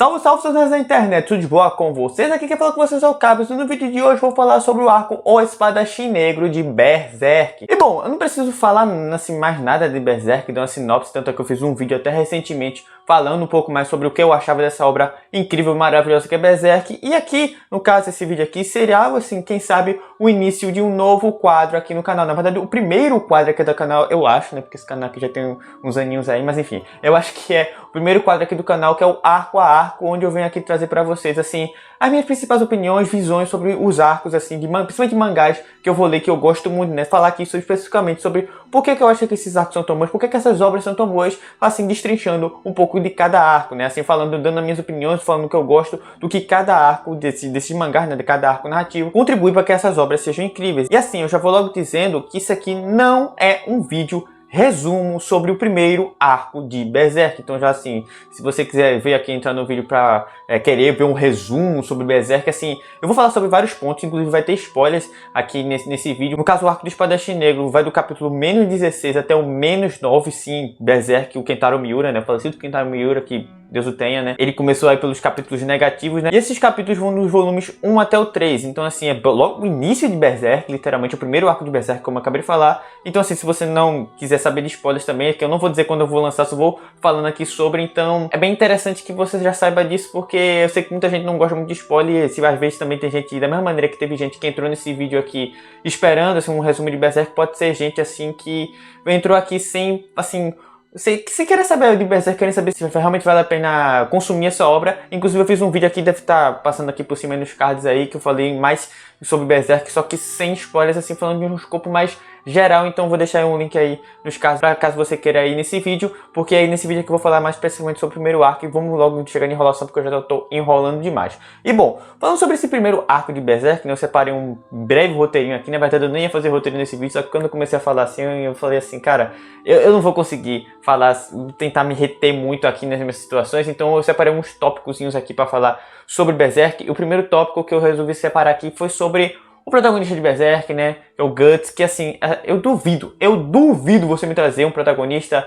Salve, salve, seus da internet, tudo de boa com vocês? Aqui quem fala com vocês é o Cabos e no vídeo de hoje vou falar sobre o arco O Espadachim Negro de Berserk. E bom, eu não preciso falar assim, mais nada de Berserk, dar uma sinopse, tanto é que eu fiz um vídeo até recentemente falando um pouco mais sobre o que eu achava dessa obra incrível, maravilhosa que é Berserk. E aqui, no caso, esse vídeo aqui seria, assim, quem sabe, o início de um novo quadro aqui no canal. Na verdade, o primeiro quadro aqui do canal, eu acho, né, porque esse canal aqui já tem uns aninhos aí, mas enfim, eu acho que é o primeiro quadro aqui do canal, que é o arco a arco, onde eu venho aqui trazer pra vocês, assim, as minhas principais opiniões, visões sobre os arcos, assim, principalmente de mangás, que eu vou ler, que eu gosto muito, né, falar aqui especificamente sobre por que eu acho que esses arcos são tão bons, por que essas obras são tão boas, assim, destrinchando um pouco de cada arco, né, assim, falando, dando as minhas opiniões, falando o que eu gosto, do que cada arco desses mangás, né, de cada arco narrativo, contribui para que essas obras sejam incríveis. E assim, eu já vou logo dizendo que isso aqui não é um vídeo resumo sobre o primeiro arco de Berserk. Então já assim, se você quiser ver aqui, entrar no vídeo pra querer ver um resumo sobre Berserk, assim, eu vou falar sobre vários pontos, inclusive vai ter spoilers aqui nesse vídeo. No caso, o arco do Espadachim Negro vai do capítulo menos 16 até o menos 9, sim, Berserk, o Kentaro Miura, né, o falecido Kentaro Miura, que Deus o tenha, né? Ele começou aí pelos capítulos negativos, né? E esses capítulos vão nos volumes 1 até o 3. Então, assim, é logo o início de Berserk, literalmente o primeiro arco de Berserk, como eu acabei de falar. Então, assim, se você não quiser saber de spoilers também, que eu não vou dizer quando eu vou lançar, só vou falando aqui sobre. Então, é bem interessante que você já saiba disso, porque eu sei que muita gente não gosta muito de spoiler. E às vezes também tem gente, da mesma maneira que teve gente que entrou nesse vídeo aqui esperando, assim, um resumo de Berserk, pode ser gente, assim, que entrou aqui sem, assim, se quer saber de Berserk, querem saber se realmente vale a pena consumir essa obra. Inclusive eu fiz um vídeo aqui, deve estar passando aqui por cima nos cards aí, que eu falei mais sobre Berserk, só que sem spoilers, assim, falando de um escopo mais geral. Então vou deixar um link aí nos cards, para caso você queira ir nesse vídeo, porque aí nesse vídeo aqui eu vou falar mais especificamente sobre o primeiro arco. E vamos logo chegar em enrolação, porque eu já estou enrolando demais. E bom, falando sobre esse primeiro arco de Berserk, né, eu separei um breve roteirinho aqui. Na verdade eu nem ia fazer roteiro nesse vídeo, só que quando eu comecei a falar assim, eu falei assim, cara, eu não vou conseguir falar, tentar me reter muito aqui nas minhas situações. Então eu separei uns tópicozinhos aqui para falar sobre Berserk. E o primeiro tópico que eu resolvi separar aqui foi sobre o protagonista de Berserk, né, que é o Guts, que assim, eu duvido você me trazer um protagonista,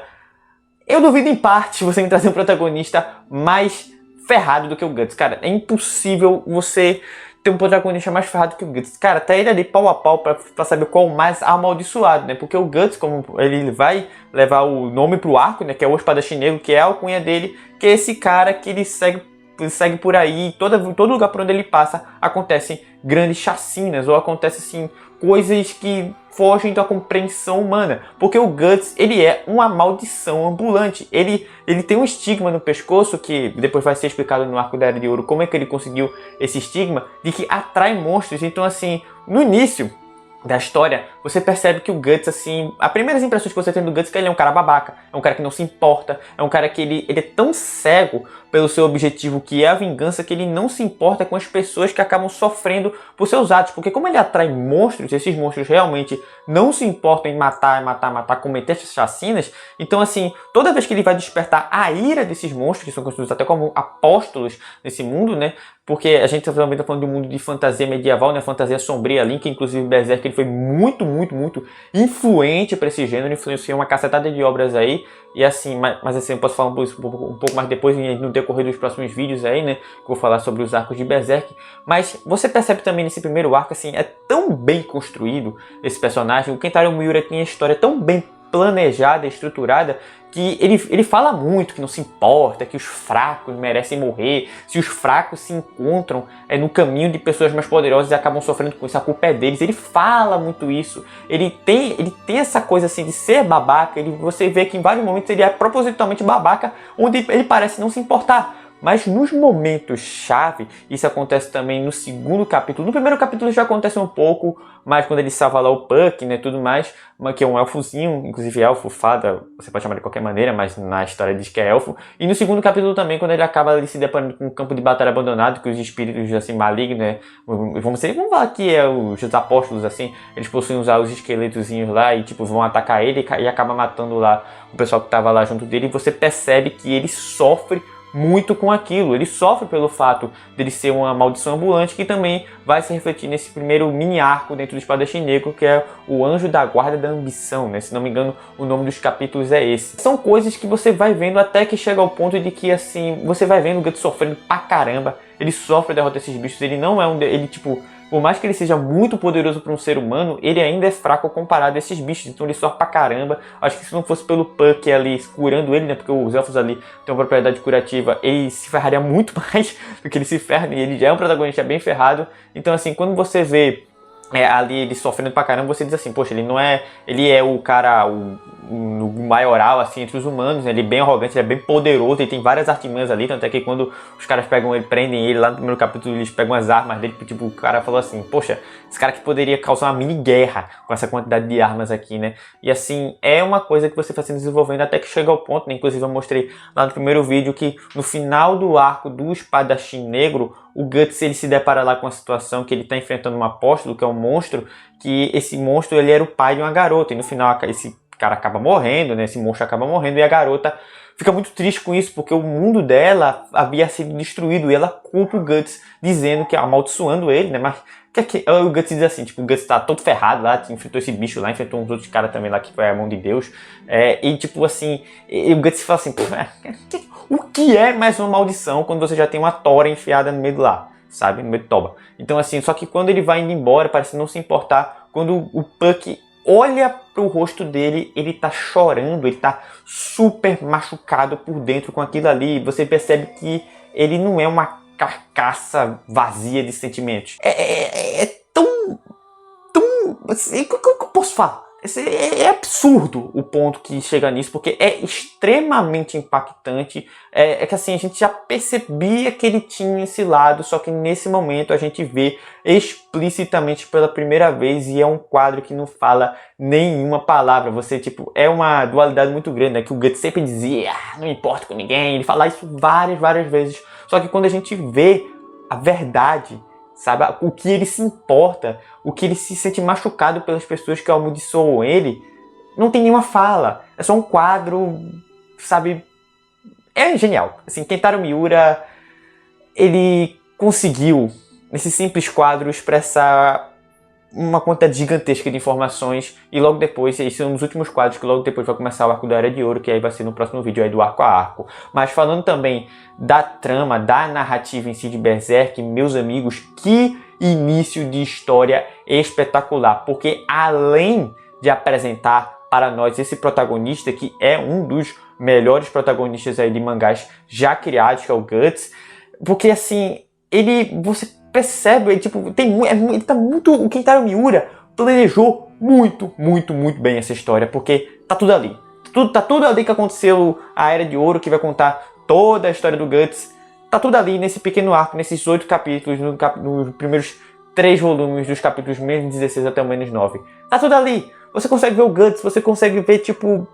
eu duvido em parte você me trazer um protagonista mais ferrado do que o Guts. Cara, é impossível você ter um protagonista mais ferrado que o Guts. Cara, até ele ali pau a pau pra saber qual o mais amaldiçoado, né? Porque o Guts, como ele vai levar o nome pro arco, né? Que é o Espadachim Negro, que é a alcunha dele, que é esse cara que ele segue por aí, todo lugar por onde ele passa acontecem grandes chacinas, ou acontecem assim, coisas que fogem da compreensão humana, porque o Guts, ele é uma maldição ambulante, ele tem um estigma no pescoço, que depois vai ser explicado no arco da Era de Ouro, como é que ele conseguiu esse estigma, de que atrai monstros. Então assim, no início da história, você percebe que o Guts, assim, as primeiras impressões que você tem do Guts é que ele é um cara babaca, é um cara que não se importa, é um cara que ele é tão cego pelo seu objetivo, que é a vingança, que ele não se importa com as pessoas que acabam sofrendo por seus atos, porque como ele atrai monstros, esses monstros realmente não se importam em matar, cometer essas chacinas. Então assim, toda vez que ele vai despertar a ira desses monstros, que são conhecidos até como apóstolos nesse mundo, né, porque a gente também está falando de um mundo de fantasia medieval, né, fantasia sombria ali, que inclusive Berserk ele foi muito influente para esse gênero, influenciou uma cacetada de obras aí. E assim, mas assim, eu posso falar um pouco mais depois no decorrer dos próximos vídeos aí, né, que eu vou falar sobre os arcos de Berserk. Mas você percebe também nesse primeiro arco, assim, é tão bem construído esse personagem. O Kentaro Miura tem a história tão bem planejada, estruturada, que ele fala muito que não se importa, que os fracos merecem morrer, se os fracos se encontram no caminho de pessoas mais poderosas e acabam sofrendo com isso, a culpa é deles. Ele fala muito isso, ele tem essa coisa assim de ser babaca. Você vê que em vários momentos ele é propositalmente babaca, onde ele parece não se importar. Mas nos momentos-chave, isso acontece também no segundo capítulo. No primeiro capítulo já acontece um pouco, mas quando ele salva lá o Puck, né, tudo mais, que é um elfozinho, inclusive elfo, fada, você pode chamar de qualquer maneira, mas na história diz que é elfo. E no segundo capítulo também, quando ele acaba ali se deparando com um campo de batalha abandonado, que os espíritos assim malignos, né, vamos falar que é os apóstolos, assim, eles possuem usar os esqueletozinhos lá e tipo vão atacar ele e acaba matando lá o pessoal que estava lá junto dele. E você percebe que ele sofre muito com aquilo. Ele sofre pelo fato dele ser uma maldição ambulante, que também vai se refletir nesse primeiro mini arco dentro do Espadachim Negro, que é o Anjo da Guarda da Ambição, né? Se não me engano, o nome dos capítulos é esse. São coisas que você vai vendo até que chega ao ponto de que, assim, você vai vendo o Guts sofrendo pra caramba. Ele sofre a derrota desses bichos, ele não é ele, tipo, por mais que ele seja muito poderoso para um ser humano, ele ainda é fraco comparado a esses bichos, então ele sofre pra caramba. Acho que se não fosse pelo Puck ali curando ele, né, porque os elfos ali têm uma propriedade curativa, ele se ferraria muito mais do que ele se ferra, e ele já é um protagonista bem ferrado. Então, assim, quando você vê ali ele sofrendo pra caramba, você diz assim, poxa, ele não é, ele é o cara, o maioral, assim, entre os humanos, né? Ele é bem arrogante, ele é bem poderoso, ele tem várias artimanhas ali, tanto é que quando os caras pegam ele, prendem ele, lá no primeiro capítulo eles pegam as armas dele, tipo, o cara falou assim, poxa, esse cara que poderia causar uma mini guerra com essa quantidade de armas aqui, né? E assim, é uma coisa que você vai se desenvolvendo até que chega ao ponto, né? Inclusive eu mostrei lá no primeiro vídeo que no final do arco do Espadachim Negro, o Guts ele se depara lá com a situação que ele está enfrentando um apóstolo, que é um monstro, que esse monstro ele era o pai de uma garota, e no final esse cara acaba morrendo, né? Esse monstro acaba morrendo, e a garota fica muito triste com isso, porque o mundo dela havia sido destruído, e ela culpa o Guts, dizendo que, amaldiçoando ele, né? Mas o Guts diz assim, tipo, o Guts tá todo ferrado lá, enfrentou esse bicho lá, enfrentou uns outros caras também lá, que foi a mão de Deus, e tipo assim, e o Guts fala assim, o que é mais uma maldição quando você já tem uma tora enfiada no meio do lá, sabe? No meio do toba. Então assim, só que quando ele vai indo embora, parece não se importar, quando o Puck olha pro rosto dele, ele tá chorando, ele tá super machucado por dentro com aquilo ali, você percebe que ele não é uma carcaça vazia de sentimentos. É tão assim, o que eu posso falar? É absurdo o ponto que chega nisso, porque é extremamente impactante. É que assim, a gente já percebia que ele tinha esse lado, só que nesse momento a gente vê explicitamente pela primeira vez, e é um quadro que não fala nenhuma palavra. Você, tipo, é uma dualidade muito grande, né? Que o Guts sempre dizia, não importa com ninguém, ele fala isso várias vezes. Só que quando a gente vê a verdade, sabe, o que ele se importa, o que ele se sente machucado pelas pessoas que amaldiçoam ele, não tem nenhuma fala. É só um quadro, sabe? É genial. Assim, Kentaro Miura, ele conseguiu, nesse simples quadro, expressar uma quantidade gigantesca de informações, e logo depois, esse é um dos últimos quadros, que logo depois vai começar o arco da Era de Ouro, que aí vai ser no próximo vídeo aí do arco a arco. Mas falando também da trama, da narrativa em si de Berserk, meus amigos, que início de história espetacular, porque além de apresentar para nós esse protagonista, que é um dos melhores protagonistas aí de mangás já criados, que é o Guts, porque assim, você percebe, tipo, ele tá muito, o Kentaro Miura planejou muito bem essa história, porque tá tudo ali. Tá tudo ali que aconteceu a Era de Ouro, que vai contar toda a história do Guts. Tá tudo ali nesse pequeno arco, nesses 8 capítulos, nos primeiros 3 volumes, dos capítulos menos 16 até o menos 9. Tá tudo ali. Você consegue ver o Guts, você consegue ver, tipo,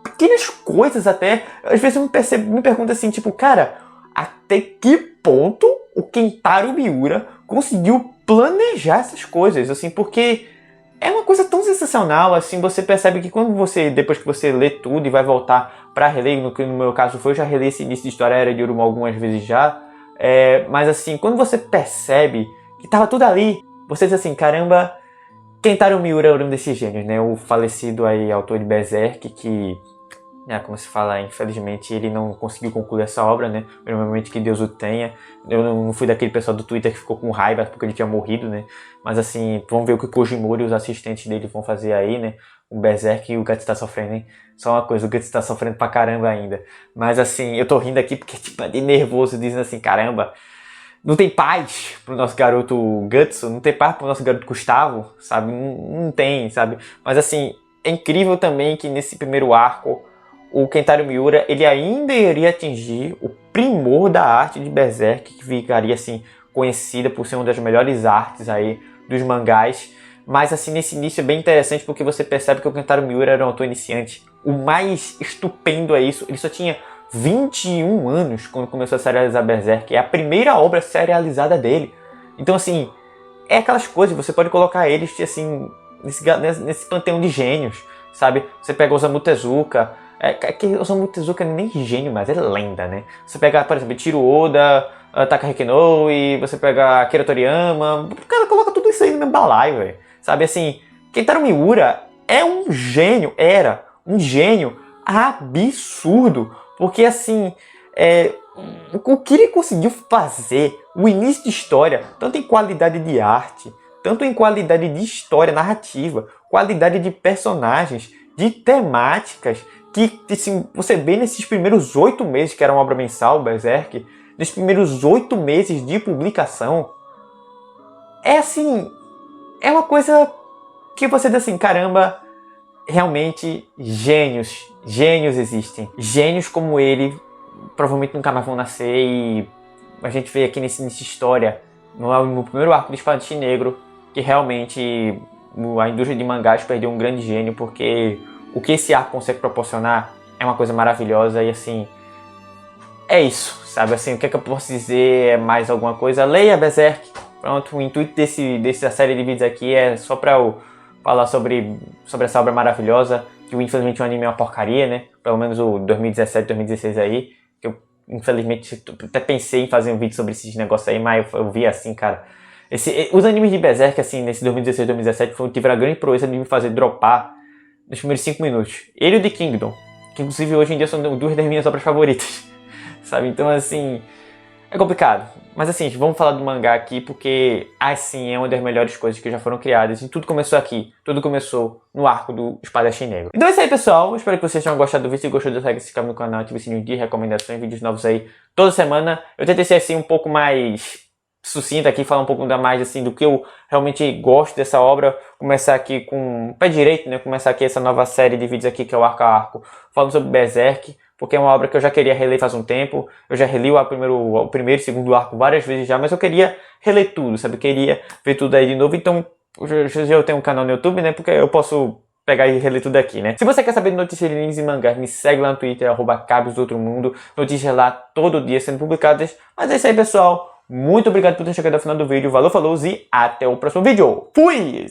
pequenas coisas até. Às vezes eu me pergunto assim, tipo, cara, até que ponto o Kentaro Miura conseguiu planejar essas coisas, assim, porque é uma coisa tão sensacional, assim, você percebe que quando depois que você lê tudo e vai voltar para reler, no que no meu caso foi, eu já reli esse início de história Era de Ouro algumas vezes já, mas assim, quando você percebe que tava tudo ali, você diz assim, caramba, Kentaro Miura é um desses gênios, né, o falecido aí autor de Berserk, que, como se fala, infelizmente ele não conseguiu concluir essa obra, né? Provavelmente que Deus o tenha. Eu não fui daquele pessoal do Twitter que ficou com raiva porque ele tinha morrido, né? Mas assim, vamos ver o que o Kojimura e os assistentes dele vão fazer aí, né? O Berserk e o Guts tá sofrendo, hein? Só uma coisa, o Guts tá sofrendo pra caramba ainda. Mas assim, eu tô rindo aqui porque tipo, é de nervoso, dizendo assim, caramba, não tem paz pro nosso garoto Guts, não tem paz pro nosso garoto Gustavo, sabe? Não tem, sabe? Mas assim, é incrível também que nesse primeiro arco, o Kentaro Miura, ele ainda iria atingir o primor da arte de Berserk, que ficaria assim conhecida por ser uma das melhores artes aí dos mangás. Mas assim, nesse início é bem interessante porque você percebe que o Kentaro Miura era um autor iniciante. O mais estupendo é isso, ele só tinha 21 anos quando começou a serializar Berserk. É a primeira obra serializada dele. Então assim, é aquelas coisas, você pode colocar eles assim nesse panteão de gênios, sabe? Você pega Osamu Tezuka, Que Osamu Tezuka nem gênio, mas é lenda, né? Você pega, por exemplo, Tiro Oda, Takahiko Inoue, você pega Akira Toriyama, o cara coloca tudo isso aí no mesmo balaio, velho. Sabe assim, Kentaro Miura é um gênio, era um gênio absurdo, porque assim, o que ele conseguiu fazer, o início de história, tanto em qualidade de arte, tanto em qualidade de história narrativa, qualidade de personagens, de temáticas, que assim, você vê nesses primeiros 8 meses, que era uma obra mensal, Berserk, nesses primeiros 8 meses de publicação, é assim, é uma coisa que você diz assim, caramba, realmente gênios existem. Gênios como ele provavelmente nunca mais vão nascer, e a gente vê aqui nessa história, no primeiro arco do Espadachim Negro, que realmente a indústria de mangás perdeu um grande gênio, porque o que esse arco consegue proporcionar é uma coisa maravilhosa. E assim, é isso, sabe? Assim, o que é que eu posso dizer? É mais alguma coisa? Leia Berserk. Pronto, o intuito dessa série de vídeos aqui é só pra eu falar sobre essa obra maravilhosa, que infelizmente o anime é uma porcaria, né? Pelo menos o 2017, 2016 aí, que eu infelizmente até pensei em fazer um vídeo sobre esses negócios aí, mas eu vi assim, cara. Os animes de Berserk, assim, nesse 2016, 2017, tiveram a grande proeza de me fazer dropar nos primeiros 5 minutos. Ele e o The Kingdom, que inclusive hoje em dia são 2 das minhas obras favoritas, sabe? Então, assim, é complicado. Mas assim, vamos falar do mangá aqui, porque, assim, é uma das melhores coisas que já foram criadas. E tudo começou aqui. Tudo começou no arco do Espadachim Negro. Então é isso aí, pessoal. Espero que vocês tenham gostado do vídeo. Se gostou, deixa se inscreve no canal, ative o sininho de recomendações, vídeos novos aí toda semana. Eu tentei ser, assim, um pouco mais sucinto aqui, falar um pouco mais, assim, do que eu realmente gosto dessa obra. Começar aqui com o pé direito, né? Começar aqui essa nova série de vídeos aqui, que é o Arco a Arco, falando sobre Berserk, porque é uma obra que eu já queria reler faz um tempo. Eu já reli o primeiro e segundo arco várias vezes já, mas eu queria reler tudo, sabe? Eu queria ver tudo aí de novo, então já eu tenho um canal no YouTube, né? Porque eu posso pegar e reler tudo aqui, né? Se você quer saber de notícias de animes e mangás, me segue lá no Twitter, @cabosdoutro-mundo. Notícias lá todo dia sendo publicadas. Mas é isso aí, pessoal. Muito obrigado por ter chegado ao final do vídeo. Valeu, falou e até o próximo vídeo. Fui!